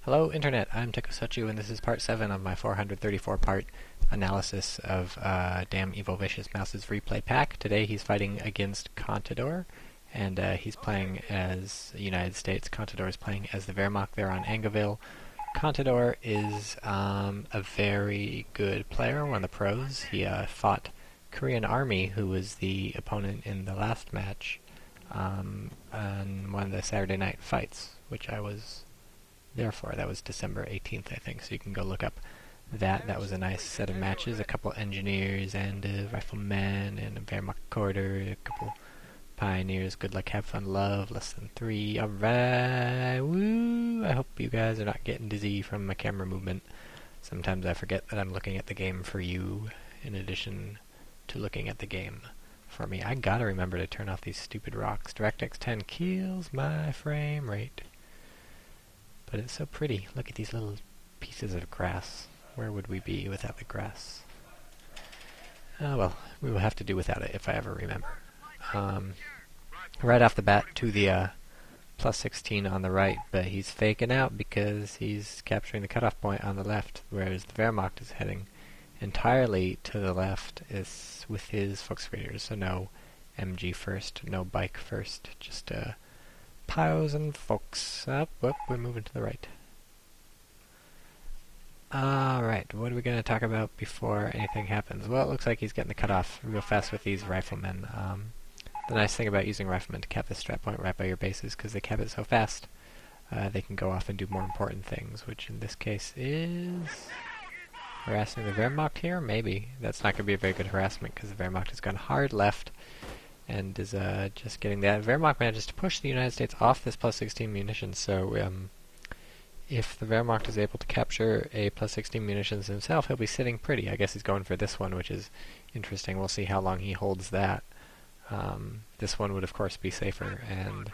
Hello Internet, I'm Tekosuchu and this is part 7 of my 434-part analysis of Damn Evil Vicious Mouse's replay pack. Today he's fighting against Contador, and he's playing as the United States. Contador is playing as the Wehrmacht there on Angeville. Contador is a very good player, one of the pros. He fought Korean Army, who was the opponent in the last match, on one of the Saturday night fights, which I was therefore, that was December 18th, I think, so you can go look up that. That was a nice set of matches. A couple engineers and riflemen and a Wehrmacht quarter, a couple pioneers. Good luck, have fun, love, less than 3. Alright, woo! I hope you guys are not getting dizzy from my camera movement. Sometimes I forget that I'm looking at the game for you, in addition to looking at the game for me. I gotta remember to turn off these stupid rocks. DirectX 10 kills my frame rate. But it's so pretty. Look at these little pieces of grass. Where would we be without the grass? Oh well, we will have to do without it if I ever remember. Right off the bat to the plus 16 on the right, but he's faking out because he's capturing the cutoff point on the left, whereas the Wehrmacht is heading entirely to the left is with his Volksgrenadiers, so no MG first, no bike first, just piles and folks. Up, we're moving to the right. Alright, what are we going to talk about before anything happens? Well, it looks like he's getting the cutoff real fast with these riflemen. The nice thing about using riflemen to cap the strat point right by your base is because they cap it so fast, they can go off and do more important things, which in this case is harassing the Wehrmacht here? Maybe. That's not going to be a very good harassment because the Wehrmacht has gone hard left and is just getting that. Wehrmacht manages to push the United States off this plus 16 munitions, so if the Wehrmacht is able to capture a plus 16 munitions himself, he'll be sitting pretty. I guess he's going for this one, which is interesting. We'll see how long he holds that. This one would of course be safer, and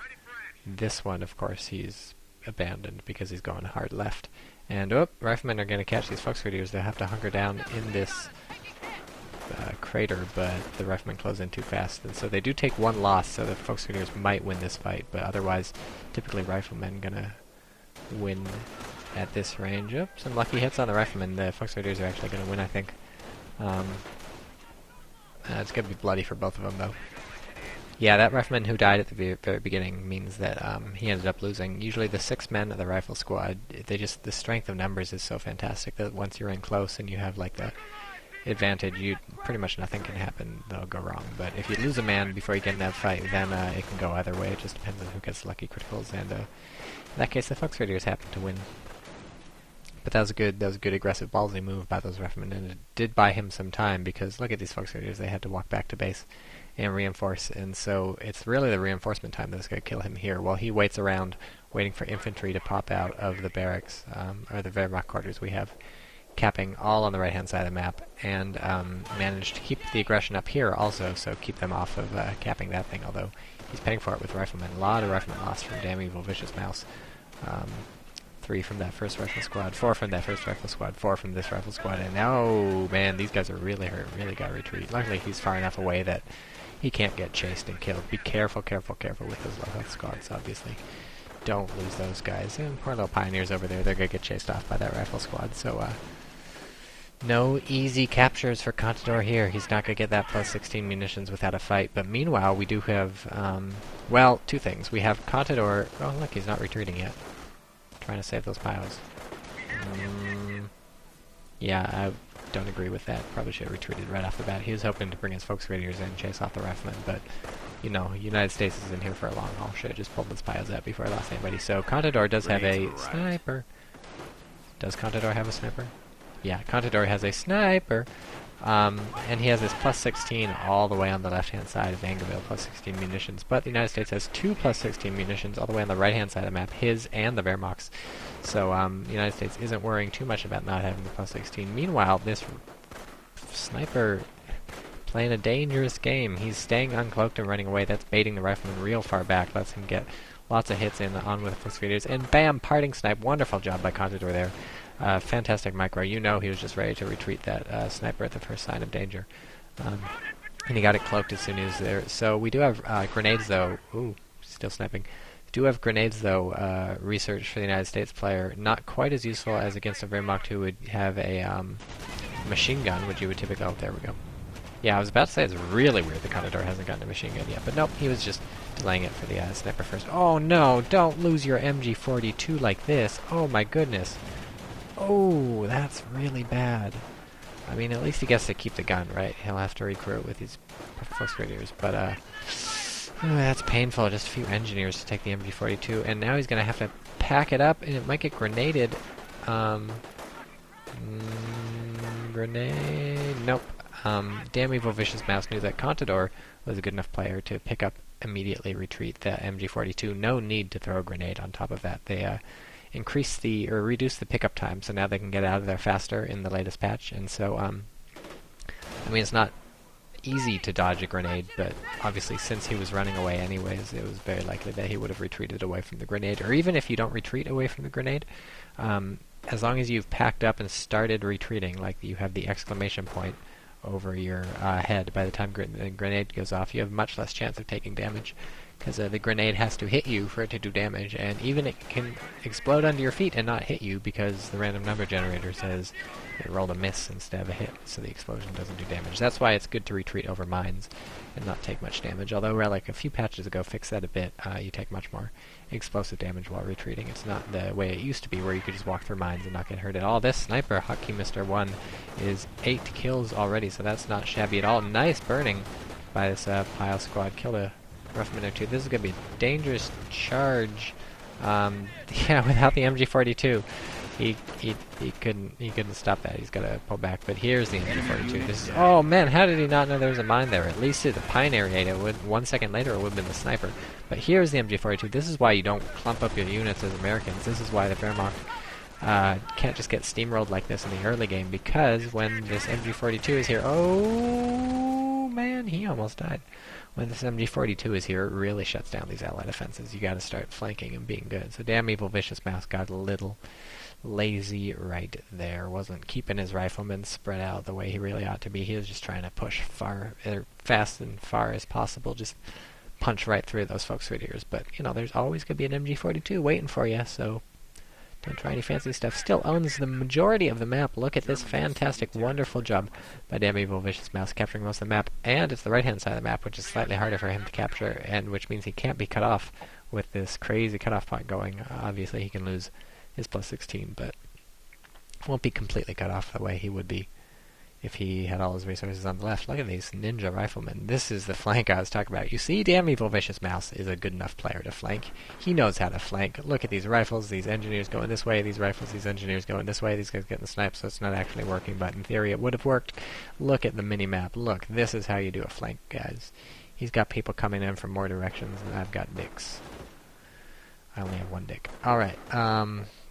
this one of course he's abandoned because he's going hard left. And riflemen are going to catch these Volksgrenadiers. They'll have to hunker down in this crater, but the riflemen close in too fast, and so they do take one loss, so the Volksgrenadiers might win this fight, but otherwise typically riflemen gonna win at this range. Some lucky hits on the riflemen. The Volksgrenadiers are actually gonna win, I think. It's gonna be bloody for both of them though. Yeah, that rifleman who died at the very beginning means that he ended up losing. Usually the 6 men of the rifle squad, the strength of numbers is so fantastic that once you're in close and you have like the advantage, pretty much nothing can happen that'll go wrong. But if you lose a man before you get in that fight, then it can go either way. It just depends on who gets lucky criticals, and in that case the Volksgrenadiers happen to win. But that was a good aggressive ballsy move by those riflemen, and it did buy him some time, because look at these Volksgrenadiers, they had to walk back to base and reinforce, and so it's really the reinforcement time that's going to kill him here, while he waits around waiting for infantry to pop out of the barracks, or the Wehrmacht quarters we have capping all on the right-hand side of the map, and managed to keep the aggression up here also, so keep them off of capping that thing, although he's paying for it with riflemen. A lot of riflemen lost from Damn Evil Vicious Mouse. 3 from that first rifle squad, 4 from that first rifle squad, 4 from this rifle squad, and now, man, these guys are really hurt, really got to retreat. Luckily he's far enough away that he can't get chased and killed. Be careful, careful, careful with those low health squads, obviously. Don't lose those guys. And poor little pioneers over there, they're going to get chased off by that rifle squad, so no easy captures for Contador here. He's not going to get that plus 16 munitions without a fight. But meanwhile, we do have, well, 2 things. We have Contador. Oh, look, he's not retreating yet. Trying to save those piles. Yeah, I don't agree with that. Probably should have retreated right off the bat. He was hoping to bring his Volksgrenadiers in and chase off the riflemen, but, you know, United States is in here for a long haul. Should have just pulled those piles out before I lost anybody. So Contador does have a sniper. Does Contador have a sniper? Yeah, Contador has a sniper, and he has this plus 16 all the way on the left-hand side of Angeville, plus 16 munitions, but the United States has 2 plus 16 munitions all the way on the right-hand side of the map, his and the Wehrmacht's, so the United States isn't worrying too much about not having the plus 16. Meanwhile, this sniper playing a dangerous game. He's staying uncloaked and running away. That's baiting the rifleman real far back, lets him get lots of hits in on with the Volksgrenadiers, and bam, parting snipe. Wonderful job by Contador there. Fantastic micro. You know he was just ready to retreat that sniper at the first sign of danger. And he got it cloaked as soon as he was there. So we do have grenades, though. Ooh, still sniping. Do have grenades, though, research for the United States player. Not quite as useful as against a Wehrmacht who would have a machine gun, which you would typically... Oh, there we go. Yeah, I was about to say it's really weird the Contador hasn't gotten a machine gun yet, but nope, he was just delaying it for the sniper first. Oh no, don't lose your MG42 like this. Oh my goodness. Oh, that's really bad. I mean, at least he gets to keep the gun, right? He'll have to recruit with these Fox Grenadiers, but oh, that's painful. Just a few engineers to take the MG42, and now he's going to have to pack it up, and it might get grenaded. Grenade? Nope. Damn Evil Vicious Mouse knew that Contador was a good enough player to pick up, immediately retreat the MG42. No need to throw a grenade on top of that. They increase the, or reduce the pickup time, so now they can get out of there faster in the latest patch. And so, I mean, it's not easy to dodge a grenade, but obviously since he was running away anyways, it was very likely that he would have retreated away from the grenade. Or even if you don't retreat away from the grenade, as long as you've packed up and started retreating, like you have the exclamation point over your head by the time the grenade goes off, you have much less chance of taking damage, because the grenade has to hit you for it to do damage, and even it can explode under your feet and not hit you because the random number generator says it rolled a miss instead of a hit, so the explosion doesn't do damage. That's why it's good to retreat over mines and not take much damage, although Relic a few patches ago fixed that a bit. You take much more explosive damage while retreating. It's not the way it used to be where you could just walk through mines and not get hurt at all. This sniper, Hotkey Mr. 1, is 8 kills already, so that's not shabby at all. Nice burning by this pile squad. Killed a Ruffman or two. This is going to be a dangerous charge. Yeah, without the MG42, he couldn't stop that. He's got to pull back. But here's the MG42. This is, oh man, how did he not know there was a mine there? At least the Pioneer ate it. 1 second later, it would have been the sniper. But here's the MG42. This is why you don't clump up your units as Americans. This is why the Wehrmacht can't just get steamrolled like this in the early game, because when this MG42 is here, oh man, he almost died. When this MG42 is here, it really shuts down these allied offenses. You got to start flanking and being good. So damn Evil Vicious Mouse got a little lazy right there. Wasn't keeping his riflemen spread out the way he really ought to be. He was just trying to push fast and far as possible. Just punch right through those Fox Grenadiers. But you know, there's always going to be an MG42 waiting for you. So don't try any fancy stuff. Still owns the majority of the map. Look at this fantastic, wonderful job by damn Evil Vicious Mouse capturing most of the map. And it's the right-hand side of the map, which is slightly harder for him to capture, and which means he can't be cut off with this crazy cutoff point going. Obviously, he can lose his plus 16, but won't be completely cut off the way he would be if he had all his resources on the left. Look at these ninja riflemen. This is the flank I was talking about. You see, damn Evil Vicious Mouse is a good enough player to flank. He knows how to flank. Look at these rifles, these engineers going this way, these rifles, these engineers going this way, these guys getting the snipe, so it's not actually working, but in theory it would have worked. Look at the mini-map. Look, this is how you do a flank, guys. He's got people coming in from more directions, and I've got dicks. I only have one dick. Alright,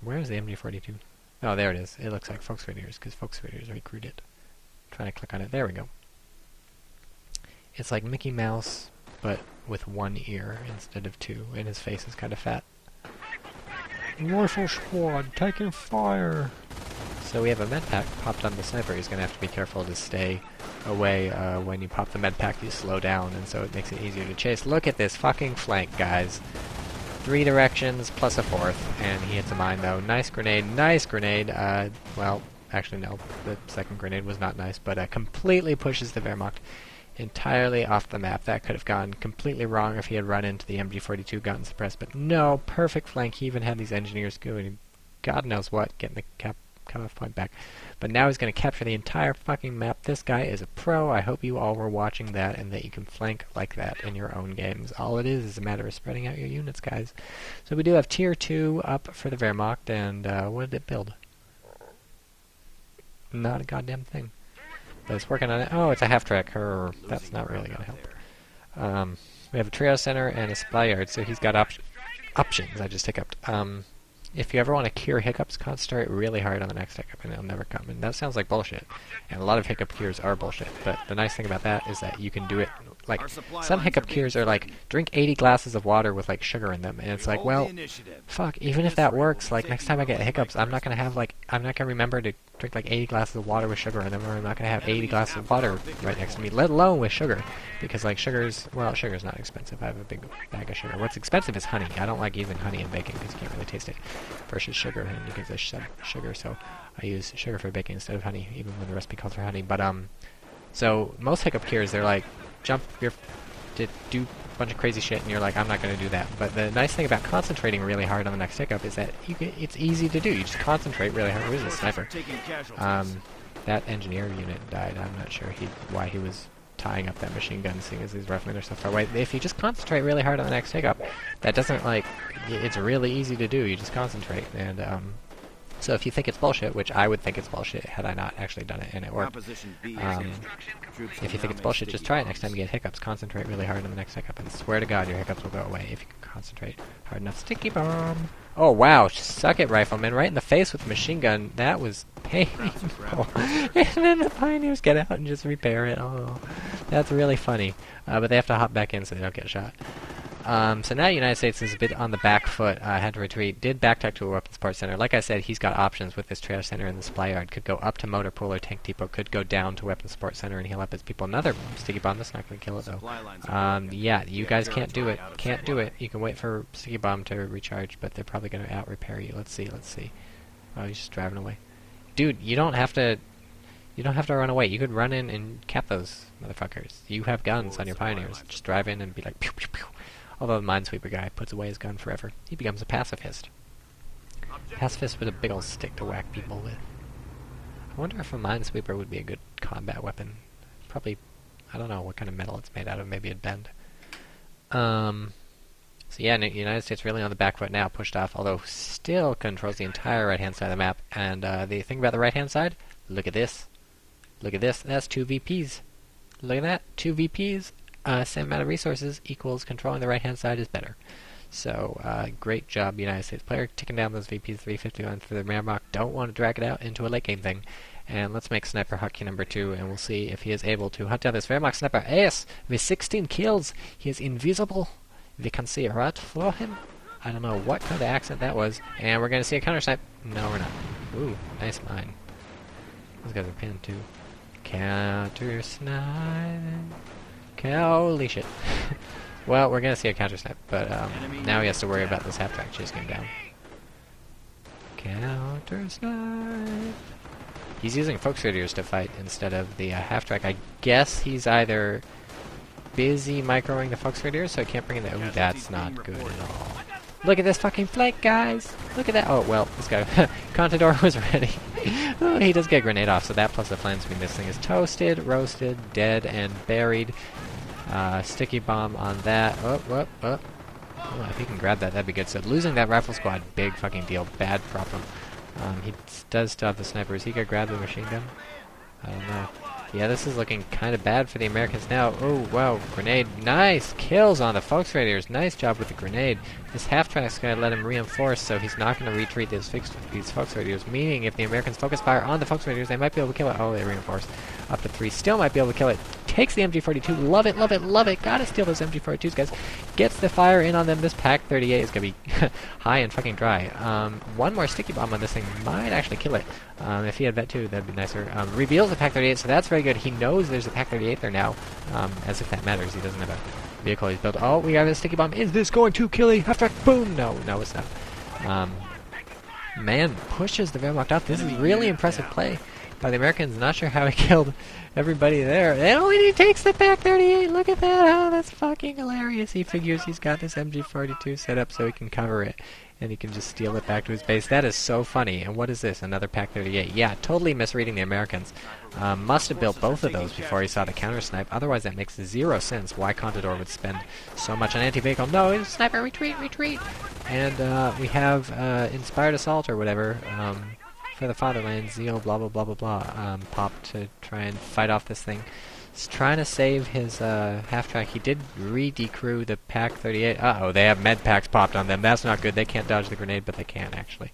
where's the MG42? Oh, there it is. It looks like Fox Grenadiers, because Fox Grenadiers recruited. Trying to click on it. There we go. It's like Mickey Mouse, but with one ear instead of two, and his face is kind of fat. Rifle squad taking fire! So we have a med pack popped on the sniper. He's going to have to be careful to stay away. When you pop the med pack, you slow down, and so it makes it easier to chase. Look at this fucking flank, guys. 3 directions plus a 4th, and he hits a mine though. Nice grenade, nice grenade. Well, actually no, the second grenade was not nice, but completely pushes the Wehrmacht entirely off the map. That could have gone completely wrong if he had run into the MG42, gotten suppressed, but no, perfect flank. He even had these engineers doing God knows what, getting the cutoff point back. But now he's going to capture the entire fucking map. This guy is a pro. I hope you all were watching that and that you can flank like that in your own games. All it is a matter of spreading out your units, guys. So we do have Tier 2 up for the Wehrmacht, and what did it build? Not a goddamn thing. But it's working on it. Oh, it's a half-track. That's not really going to help. We have a trio center and a supply yard, so he's got options. I just hiccuped. If you ever want to cure hiccups, concentrate really hard on the next hiccup, and it'll never come. And that sounds like bullshit. And a lot of hiccup cures are bullshit. But the nice thing about that is that you can do it. Like, some hiccup cures are like, drink 80 glasses of water with, like, sugar in them. And it's like, well, fuck, even if that works, like, next time I get hiccups, I'm not going to remember to drink like 80 glasses of water with sugar in them, or I'm not going to have 80 glasses of water right next to me, let alone with sugar. Because, like, sugar's not expensive. I have a big bag of sugar. What's expensive is honey. I don't like using honey in baking because you can't really taste it versus sugar, and it gives us sugar, so I use sugar for baking instead of honey, even when the recipe calls for honey. But, so most hiccup cures, they're like, do a bunch of crazy shit, and you're like, I'm not going to do that. But the nice thing about concentrating really hard on the next hiccup is that it's easy to do. You just concentrate really hard. Where's the sniper? That engineer unit died. I'm not sure why he was tying up that machine gun, seeing as these riflemen are so far away. If you just concentrate really hard on the next hiccup, that doesn't, like, it's really easy to do. You just concentrate, and so if you think it's bullshit, which I would think it's bullshit had I not actually done it and it worked, if you think it's bullshit, just try it next time you get hiccups. Concentrate really hard on the next hiccup, and swear to God your hiccups will go away if you can concentrate hard enough. Sticky bomb! Oh wow, suck it, rifleman, right in the face with the machine gun. That was painful. And then the pioneers get out and just repair it. Oh, that's really funny. But they have to hop back in so they don't get shot. So now the United States is a bit on the back foot, had to retreat, did backtrack to a weapons support center. Like I said, he's got options with this trailer center and the supply yard. Could go up to motor pool or tank depot, could go down to weapons support center and heal up his people. Another sticky bomb, that's not going to kill it though. Yeah, you guys can't do it. Can't do it. You can wait for sticky bomb to recharge, but they're probably going to out-repair you. Let's see. Oh, he's just driving away. Dude, you don't have to run away. You could run in and cap those motherfuckers. You have guns on your pioneers. Just drive in and be like, pew, pew, pew. Although the minesweeper guy puts away his gun forever. He becomes a pacifist. Pacifist with a big old stick to whack people with. I wonder if a minesweeper would be a good combat weapon. Probably, I don't know what kind of metal it's made out of. Maybe it'd bend. So yeah, the United States really on the back foot now, pushed off, although still controls the entire right-hand side of the map. And the thing about the right-hand side, look at this. Look at this. That's 2 VPs. Look at that. 2 VPs. Same amount of resources equals controlling the right-hand side is better. So, great job, United States player, taking down those VPs 351 for the Wehrmacht. Don't want to drag it out into a late game thing. And let's make Sniper Hotkey number 2, and we'll see if he is able to hunt down this Wehrmacht sniper. Yes, with 16 kills, he is invisible. We can see right through him. I don't know what kind of accent that was. And we're going to see a counter snipe. No, we're not. Ooh, nice mine. Those guys are pinned too. Counter snipe. Holy shit. Well, we're gonna see a counter snipe, but now he has to worry about this half-track chasing him down. Counter snipe. He's using Volksraediers to fight instead of the half-track. I guess he's either busy microing the Volksraediers, so he can't bring in the... Oh, that's not good at all. Look at this fucking flank, guys! Look at that! Oh, well, this guy... Contador was ready. Oh, he does get a grenade off, so that plus the flames mean this thing is toasted, roasted, dead, and buried. Sticky bomb on that. Oh, if he can grab that, that'd be good. So losing that rifle squad, big fucking deal. Bad problem. He does still have the sniper. Is he gonna grab the machine gun? I don't know. Yeah, this is looking kind of bad for the Americans now. Oh, wow, grenade. Nice kills on the Volksraediers. Nice job with the grenade. This half-track's going to let him reinforce, so he's not going to retreat these Volksraediers, meaning if the Americans focus fire on the Volksraediers, they might be able to kill it. Oh, they reinforced. Up to 3. Still might be able to kill it. Takes the MG42. Love it, love it, love it. Gotta steal those MG42s, guys. Gets the fire in on them. This Pack 38 is going to be high and fucking dry. One more sticky bomb on this thing might actually kill it. If he had Vet 2, that'd be nicer. Reveals the Pack 38, so that's very good. He knows there's a Pack 38 there now. As if that matters. He doesn't have a vehicle he's built. Oh, we have a sticky bomb. Is this going to kill a half-track? Boom! No, it's not. Man pushes the Wehrmacht off. This is really impressive play by the Americans. Not sure how he killed everybody there. And he takes the Pack 38. Look at that. Oh, that's fucking hilarious. He figures he's got this MG42 set up so he can cover it. And he can just steal it back to his base. That is so funny. And what is this? Another Pack 38. Yeah, totally misreading the Americans. Must have built both of those before he saw the counter snipe. Otherwise, that makes 0 sense why Contador would spend so much on anti-vehicle. No, sniper, retreat, retreat! And we have inspired assault or whatever for the fatherland. Zeal, blah, blah, blah, blah, blah. Pop to try and fight off this thing. He's trying to save his half-track. He did re-decrew the Pak-38. Uh-oh, they have med packs popped on them. That's not good. They can't dodge the grenade, but they can, actually.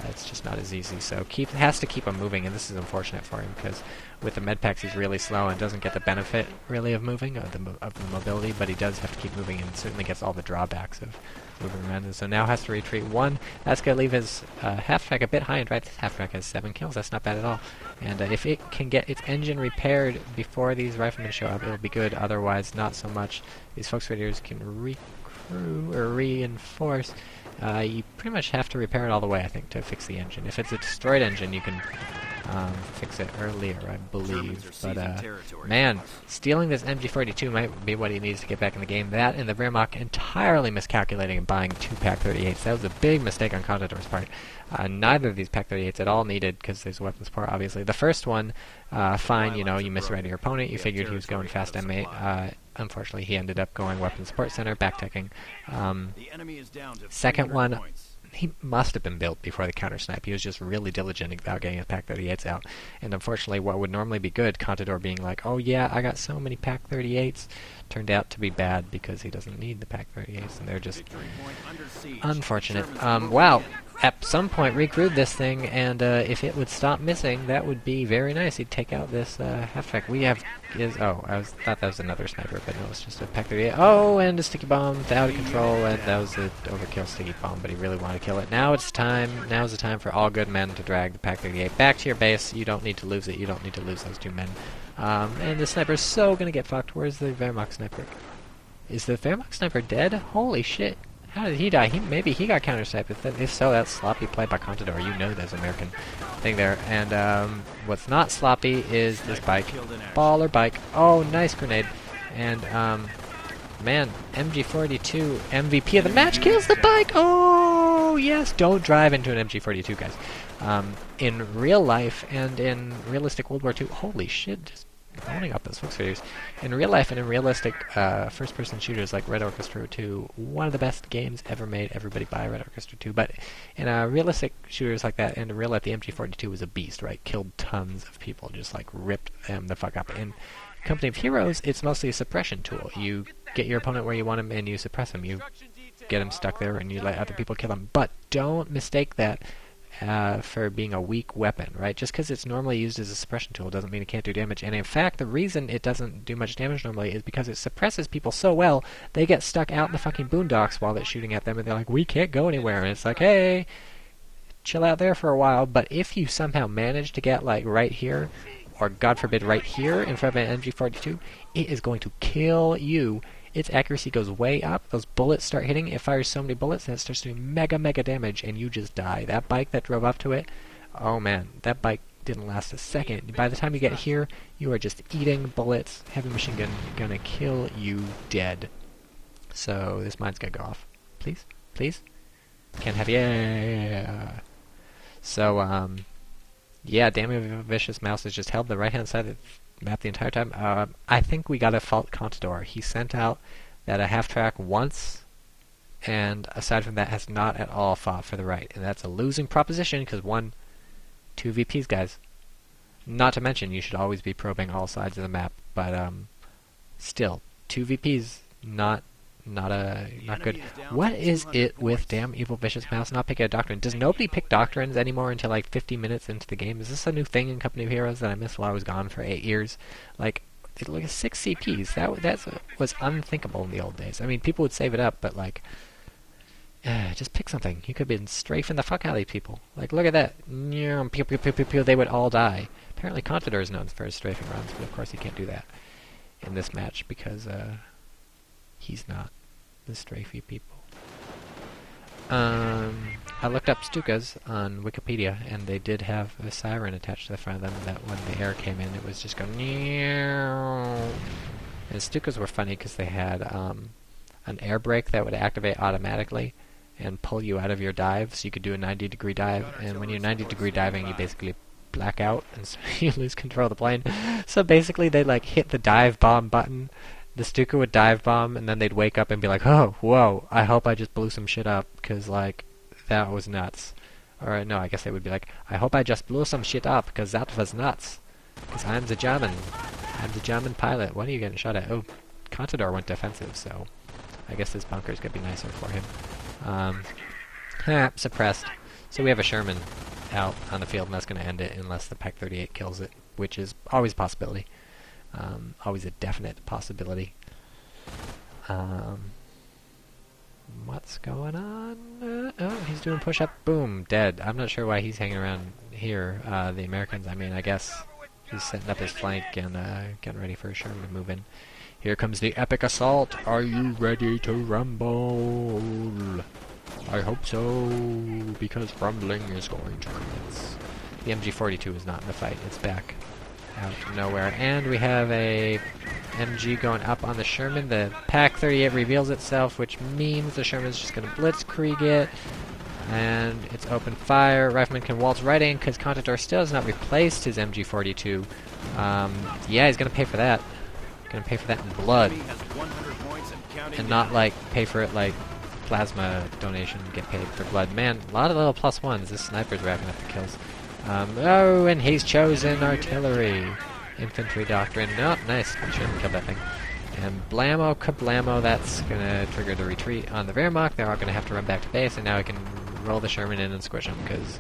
It's just not as easy. So has to keep him moving, and this is unfortunate for him, because with the med packs he's really slow and doesn't get the benefit, really, of moving, of the mobility, but he does have to keep moving, and certainly gets all the drawbacks of moving around. And so now has to retreat 1. That's going to leave his half-track a bit high and right. This half-track has 7 kills. That's not bad at all. And if it can get its engine repaired before these riflemen show up, it'll be good. Otherwise, not so much. These Fox Raiders can recrew or reinforce. You pretty much have to repair it all the way, I think, to fix the engine. If it's a destroyed engine, you can fix it earlier, I believe. But, man, stealing this MG42 might be what he needs to get back in the game. That and the Wehrmacht entirely miscalculating and buying 2 Pak-38s. That was a big mistake on Contador's part. Neither of these Pak-38s at all needed, because there's weapon support, obviously. The first one, fine, you know, you misread your opponent, you figured he was going fast M8. Unfortunately, he ended up going weapon support center, back-teching. Second one, he must have been built before the counter-snipe. He was just really diligent about getting his Pak-38s out. And unfortunately, what would normally be good, Contador being like, oh yeah, I got so many Pak-38s, turned out to be bad because he doesn't need the Pak-38s, and they're just unfortunate. Wow. At some point, recruit this thing, and if it would stop missing, that would be very nice. He'd take out this half-track. We have oh, thought that was another sniper, but no, it's just a Pak-38. Oh, and a sticky bomb, out of control, and that was an overkill sticky bomb, but he really wanted to kill it. Now it's time. Now's the time for all good men to drag the Pak-38 back to your base. You don't need to lose it. You don't need to lose those 2 men. And the sniper's so gonna get fucked. Where's the Wehrmacht sniper? Is the Wehrmacht sniper dead? Holy shit. How did he die? Maybe he got counter-sniped. If so, that's sloppy play by Contador. You know there's an American thing there. And what's not sloppy is this bike. Baller bike. Oh, nice grenade. And, man, MG42, MVP of the match, kills the bike! Oh, yes! Don't drive into an MG42, guys. In real life and in realistic World War II, holy shit, just owning up those Fox Raiders. In real life and in realistic first-person shooters like Red Orchestra 2, one of the best games ever made. Everybody buy Red Orchestra 2. But in realistic shooters like that, and in real life, the MG42 was a beast, right? Killed tons of people, just like ripped them the fuck up. In Company of Heroes, it's mostly a suppression tool. You get your opponent where you want him, and you suppress him. You get him stuck there, and you let other people kill him. But don't mistake that for being a weak weapon, right? Just because it's normally used as a suppression tool doesn't mean it can't do damage. And in fact, the reason it doesn't do much damage normally is because it suppresses people so well, they get stuck out in the fucking boondocks while it's shooting at them, and they're like, we can't go anywhere. And it's like, hey, chill out there for a while. But if you somehow manage to get, like, right here, or God forbid, right here in front of an MG42, it is going to kill you. Its accuracy goes way up. Those bullets start hitting. It fires so many bullets that it starts doing mega damage, and you just die. That bike that drove up to it, oh man, that bike didn't last a second. By the time you get here, you are just eating bullets. Heavy machine gun gonna kill you dead. So this mine's gonna go off. Please? Please? Can't have yeah. So, yeah, Damn Vicious Mouse has just held the right-hand side of the map the entire time. I think we gotta fault Contador. He sent out that a half-track once, and aside from that, has not at all fought for the right. And that's a losing proposition, because 2 VPs, guys. Not to mention, you should always be probing all sides of the map, but still, 2 VPs, not good. What is it with Damn Evil Vicious Mouse not picking a doctrine? Does nobody pick doctrines anymore until like 50 minutes into the game? Is this a new thing in Company of Heroes that I missed while I was gone for 8 years? Like 6 CPs. That was unthinkable in the old days. I mean, people would save it up, but like, just pick something. You could have been strafing the fuck out of these people. Like, look at that. Pew, pew, pew, pew, pew. They would all die. Apparently Contador is known for his strafing runs, but of course he can't do that in this match because he's not the strafey people. I looked up Stukas on Wikipedia, and they did have a siren attached to the front of them that when the air came in, it was just going meow. And Stukas were funny because they had an air brake that would activate automatically and pull you out of your dive, so you could do a 90-degree dive. And when you're 90-degree diving, you basically black out, and so you lose control of the plane. So basically, they like hit the dive bomb button. The Stuka would dive bomb, and then they'd wake up and be like, oh, whoa, I hope I just blew some shit up, because, like, that was nuts. Or, no, I guess they would be like, I hope I just blew some shit up, because that was nuts. Because I'm the German. I'm the German pilot. What are you getting shot at? Oh, Contador went defensive, so I guess this bunker's gonna be nicer for him. Suppressed. So we have a Sherman out on the field, and that's gonna end it unless the Pak-38 kills it, which is always a possibility. Always a definite possibility. What's going on? Oh, he's doing push-up. Boom, dead. I'm not sure why he's hanging around here. The Americans, I mean, I guess he's setting up his flank and getting ready for a Sherman to move in. Here comes the epic assault. Are you ready to rumble? I hope so, because rumbling is going to commence. The MG-42 is not in the fight. It's back out of nowhere. And we have a MG going up on the Sherman. The Pak-38 reveals itself, which means the Sherman's just going to blitzkrieg it. And it's open fire. Rifleman can waltz right in because Contador still has not replaced his MG-42. Yeah, he's going to pay for that. Going to pay for that in blood. And not, like, pay for it like plasma donation, get paid for blood. Man, a lot of little plus ones. This sniper's racking up the kills. Oh, and he's chosen artillery. Infantry doctrine. Oh, nice. Sherman killed that thing. And blammo kablamo, that's going to trigger the retreat on the Wehrmacht. They're all going to have to run back to base, and now we can roll the Sherman in and squish him, because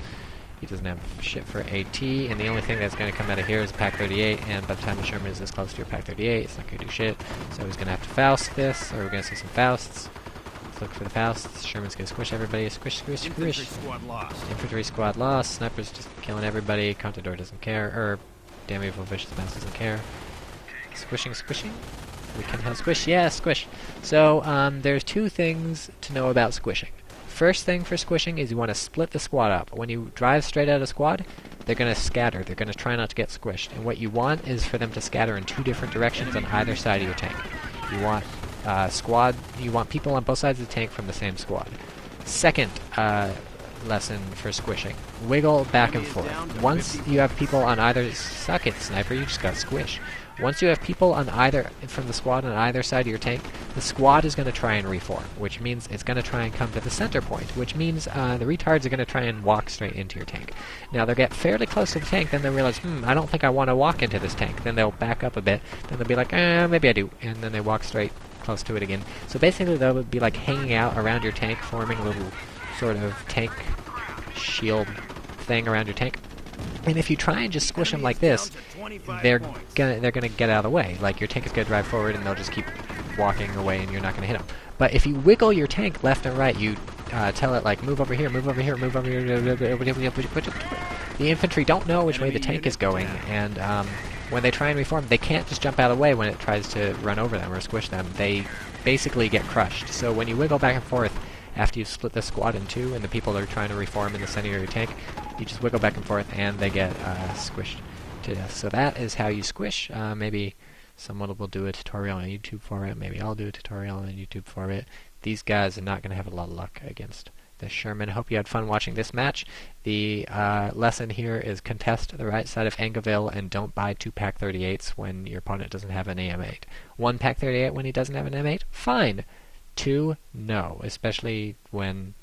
he doesn't have shit for AT, and the only thing that's going to come out of here is a Pak-38, and by the time the Sherman is this close to your Pak-38, it's not going to do shit. So he's going to have to Faust this, or we're going to see some Fausts. Let's look for the Fausts. Sherman's going to squish everybody. Squish, squish, squish. Infantry squad lost. Infantry squad lost. Sniper's just killing everybody. Contador doesn't care, or Damn Evil Vicious Mouse doesn't care. Squishing, squishing. We can have squish. Yeah, squish. So, there's two things to know about squishing. First thing for squishing is you want to split the squad up. When you drive straight out of squad, they're going to scatter. They're going to try not to get squished. And what you want is for them to scatter in two different directions on either side of your tank. You want you want people on both sides of the tank from the same squad. Second lesson for squishing. Wiggle back and forth. Once you have people on either... Suck it, sniper, you just got squished. Once you have people on either from the squad on either side of your tank, the squad is going to try and reform, which means it's going to try and come to the center point, which means the retards are going to try and walk straight into your tank. Now, they'll get fairly close to the tank, then they'll realize, I don't think I want to walk into this tank. Then they'll back up a bit, then they'll be like, maybe I do, and then they walk straight close to it again. So basically, they'll be like hanging out around your tank, forming a little sort of tank shield thing around your tank. And if you try and just squish them like this, they're gonna get out of the way. Like, your tank is gonna drive forward, and they'll just keep walking away, and you're not gonna hit them. But if you wiggle your tank left and right, you tell it like, move over here, move over here, move over here. The infantry don't know which way the tank is going, and when they try and reform, they can't just jump out of the way when it tries to run over them or squish them. They basically get crushed. So when you wiggle back and forth, after you split the squad in two and the people that are trying to reform in the center of your tank, you just wiggle back and forth and they get squished to death. So that is how you squish. Maybe someone will do a tutorial on YouTube for it. Maybe I'll do a tutorial on YouTube for it. These guys are not going to have a lot of luck against the Sherman. Hope you had fun watching this match. The lesson here is contest the right side of Angeville and don't buy two Pak-38s when your opponent doesn't have an AM8. One Pak-38 when he doesn't have an M8? Fine. Two, no, especially when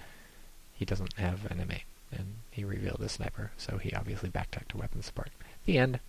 he doesn't have an M8, and he revealed a sniper, so he obviously backtracked to weapon support. The end.